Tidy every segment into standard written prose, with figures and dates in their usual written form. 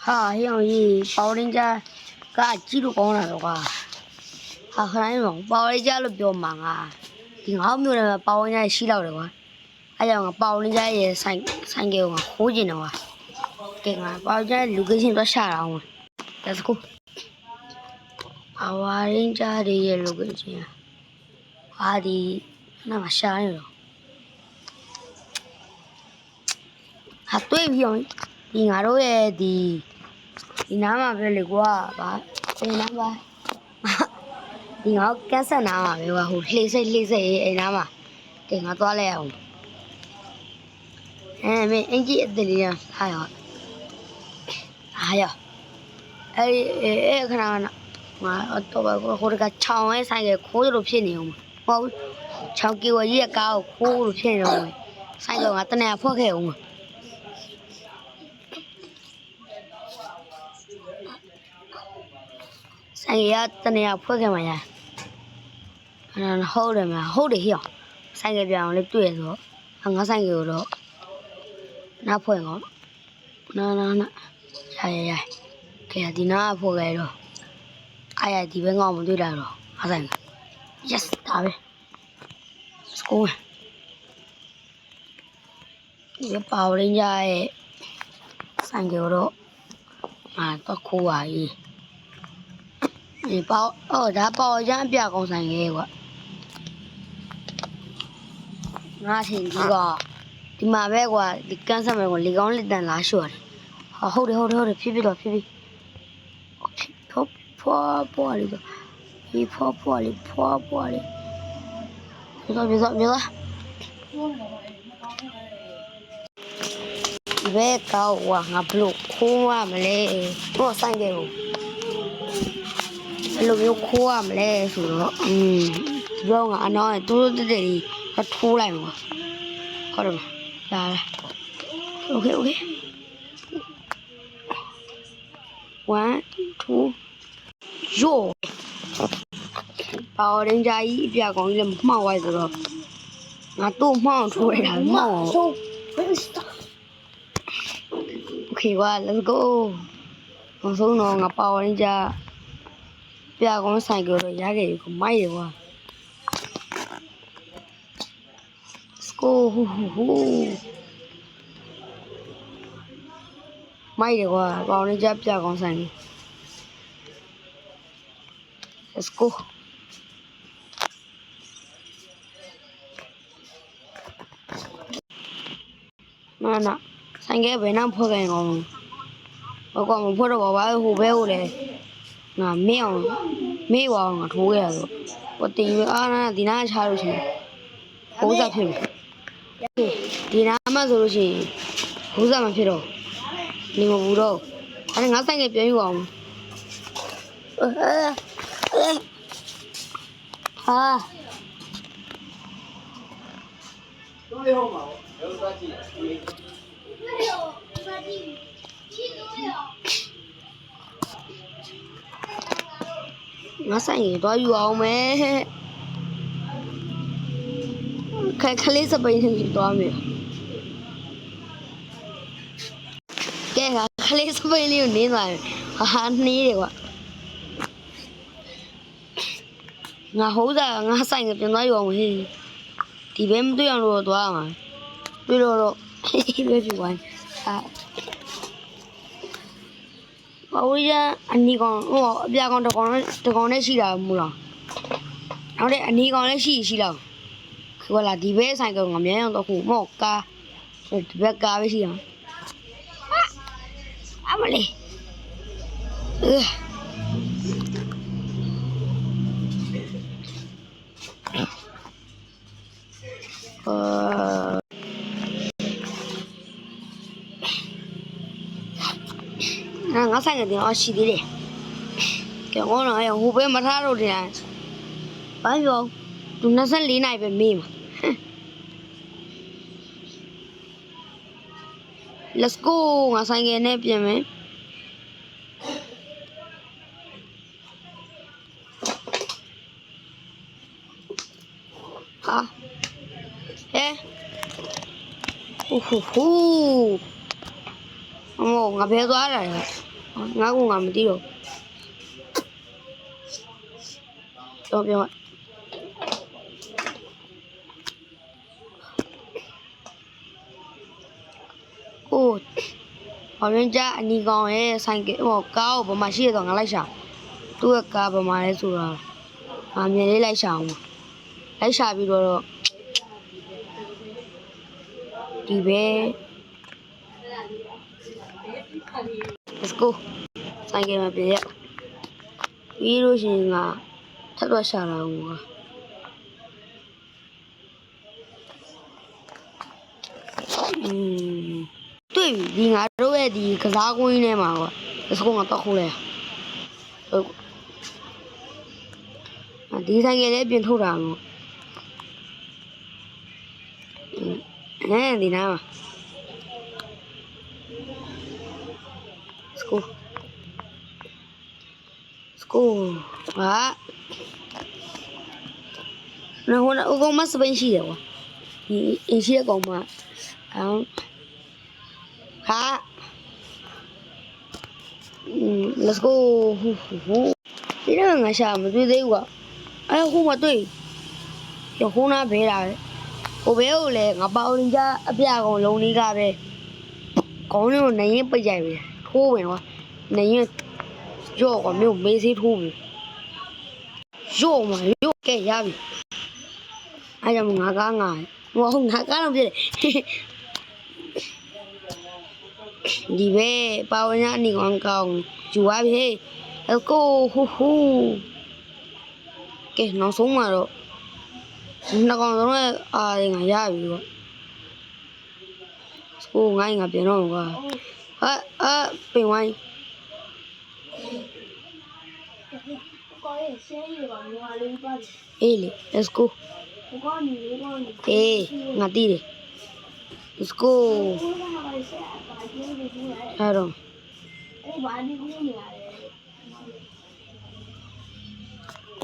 哈，像伊包人家，噶几度高了的话，还很难用。包人家都比较忙啊，挺好没有人包人家洗了的话，还有我包人家也三给我火箭的话，给我包人家六个星都下了我，Let's go。包人家的也六个星，花的那么吓人了。还对不用，你俺都也的。ဒီနားမှာပဲလေကွာဗာဒီနားမှာဒီငါကန်းဆက်နားမှာပဲကွာဟိုလှေစိတ်အိမ်နားမှာကဲငါသွားလိုက်အောင်မင်းအင်ကြီးအစ်တလေးဟာရောအဲ့ခဏငါတော့ဟိုတကချောင်းဝဲဆိုင်ကခိုးလို့ဖြစ်နေအောင်မဟုတ်ချောင်းကြီးဝကြီးကကားကိုခိုးလို့ဖြစ်နေအောင်ဆိုင်ကငါတနေဖွက်ခဲ့အောင်ဆိုင်ရတနေဖွက်ခဲ့မှာရဟုတ်တယ်မဟုတ်တယ်ဟေ့ဆိုင်ကပြောင်းလေးတွေ့ဆိုငါဆိုင်ကတော့နားဖွက်ကောနာရကဲဒီနားဖွက်ခဲ့တော့အားရဒီဘက်ကောင်မတွေ့တာတော့ငါဆိုင် yes ဒါပဲ let's go ဒီပေါရင်းကြရဲ့ဆိုင်ကတော့တော့ခိုးပါကြီးဒီပေါဒါပေါရမ်းပြကောင်းဆိုင်ရဲ့ကွာငါထင်ကြီးကဒီမှာပဲကွာဒီကန်းဆက်မယ်ကွာလေကောင်းလက်တန်လာလျှော့တယ်ဟုတ်တယ်ဖြည်းဖြည်းတော့ဖြည်းဖွာလေးတော့ဒီဖွာလေးပြေတော့ဘယ်ကောက်ဝါငါဘလို့ခိုးရမလဲတော့ဆိုင်ကြလို့ဘယ်လိုမျိုးခိုးရမလဲဆိုတော့ပြောငါအနောက်တူတူတေးထိုးလိုက်မှာဟုတ်တယ်လာโอเค1 2 yo ပေါရင်းကြကြီးအပြကောင်ကြီးလည်းမှောက်သွားဆိုတော့ငါတို့မှောက်ထိုးရတာမှောက်โอเคကွာ let's go အောင်ဆုံးတော့ငါပေါရင်းကြပြကောင်ဆိုင်ကြတော့ရခဲ့ပြီမိုက်တယ်ကွာ let's go မိုက်တယ်ကွာပေါရင်းကြပြကောင်ဆိုင် let's go နာဆိုင်ကဘယ်နှဖွက်ကန်ကောင်ဘောကောင်မဖွက်တော့ဘာဟိုဘဲဟိုလေငါမေ့အောင်မေ့ပါအောင်ငါထိုးခဲ့ရတော့ဟိုတင်အားနာဒီနာချလို့ရှိရင်ဟိုးစားဖြစ်မယ်ဒီနာမှဆိုလို့ရှိရင်ဟိုးစားမဖြစ်တော့နေမဘူးတော့အဲ့ငါဆိုင်ကပြန်ယူအောင်ဟာ都有嘛有啥鸡ငါဆိုင်ရတော့ယူအောင်မယ်ခလေးစပိန်နေတော့မယ်ကဲခလေးစပိန်လေးကိုနင်းသွားတယ်ဟာနှီးတယ်ကွာငါဟိုးစားငါဆိုင်ကပြန်သွားယူအောင်ဟေးဒီဘဲမတွေ့အောင်လို့သွားမှာတွေ့တော့ပဲပြဝိုင်းဘာဝရအနီကောင်ဟိုအပြာကောင်တကောင်နဲ့ရှိတာမလားနောက်တဲ့အနီကောင်လည်းရှိလားခေါ်လာဒီဘဲဆိုင်ကောင်ငမြန်းအောင်တော့ခုမော့ကားဒီဘက်ကားပဲရှိတာအမလေးငါဆိုင်ကတော့ရှိသေးတယ်ကဲငေါတော့ဟိုဘဲမထားတော့တယ်ဘာပြောသူ24နိုင်ပဲမေးမှာ let's go ငါဆိုင်ကနဲ့ပြင်မယ်ဟာဟဲဟူငါဘယ်သွားတာလဲ ငါကငါမသိတော့တော့ပြောဟိုဘာရင်ကြအနီကောင်ရဲ့ဆိုင်ကဟိုကားကိုဘာမှရှိရတော့ငါလိုက်ရှာသူ့ရဲ့ကားဘာမှလဲဆိုတာငါမြင်လေးလိုက်ရှာအောင်လိုက်ရှာပြီးတော့ဒီပဲ let's go ဆိုင်ကမှာပြရပြီးလို့ရှိရင်ငါထပ်တော့ရှာလာအောင်ကွာတွေ့ပြီဒီငါတို့ရဲ့ဒီကစားကွင်းထဲမှာကွာ let's go ငါတော့ခိုးလိုက်ဒီဆိုင်ကလည်းပြင်ထုတ်တာနော်ဒီနားမှာ let's go let's go ဟာနော်ဟိုကောင်မစပင်းရှိတယ်ကွာဒီအင်းရှိတဲ့ကောင်မအောင်ဟာ let's go ဒီတော့ငါရှာမတွေ့သေးဘူးကွာဟိုမတွေ့ရခုနာဘဲတာပဲဟိုဘဲကိုလည်းငါပေါင်းကြအပြကောင်လုံးလေးကပဲခေါင်းလေးကိုနေရင်ပိတ်ကြိုက်ပဲထိုးဝင်ကွာနေရင်ရော့ကွာမြို့မေးစေးထိုးပြီရော့မှာရော့ကဲရပြီအားကြောင့်ငါကားငါမဟုတ်ငါကားတော့ပြည့်ဒီပဲပါဝင်ရအနေကောင်ကောင်ယူပါပြီ let's go ဟူဟူကဲနောက်ဆုံးမှာတော့နှစ်ကောင်လုံးနဲ့အားငါရပြီကွာစကိုငိုင်းငါပြန်တော့ကွာပင်ဝိုင်းအေးလေ let's go အေးငါတီးတယ် let's go အဲ့တော့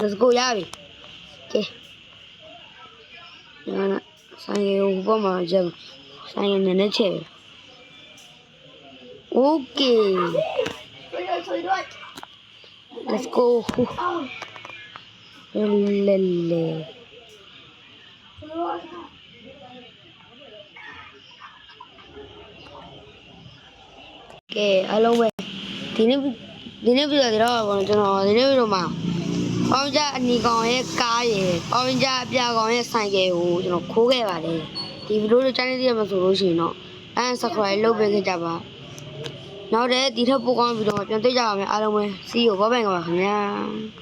let's go ရပြီကဲငါဆိုင်ရဟိုဘက်မှာကျဆိုင်ရနည်းနည်းချဲ့ okay let's go လေလေကဲအားလုံးပဲဒီနေ့ပြီးတော့ကျွန်တော်ဒီနေ့ပြီးတော့မှာပေါင်းကြအနီကောင်ရဲ့ကားရယ်ပေါင်းကြအပြကောင်ရဲ့ဆိုင်ကယ်ကိုကျွန်တော်ခိုးခဲ့ပါတယ်ဒီဗီဒီယိုလေးတိုင်းနေရမှာဆိုလို့ရှိရင်တော့subscribe လုပ်ပေးကြပါနောက်တဲ့ဒီထက်ပိုကောင်းဗီဒီယိုမှာပြန်တွေ့ကြပါမယ်အားလုံးပဲ see you bye bye ပါခင်ဗျာ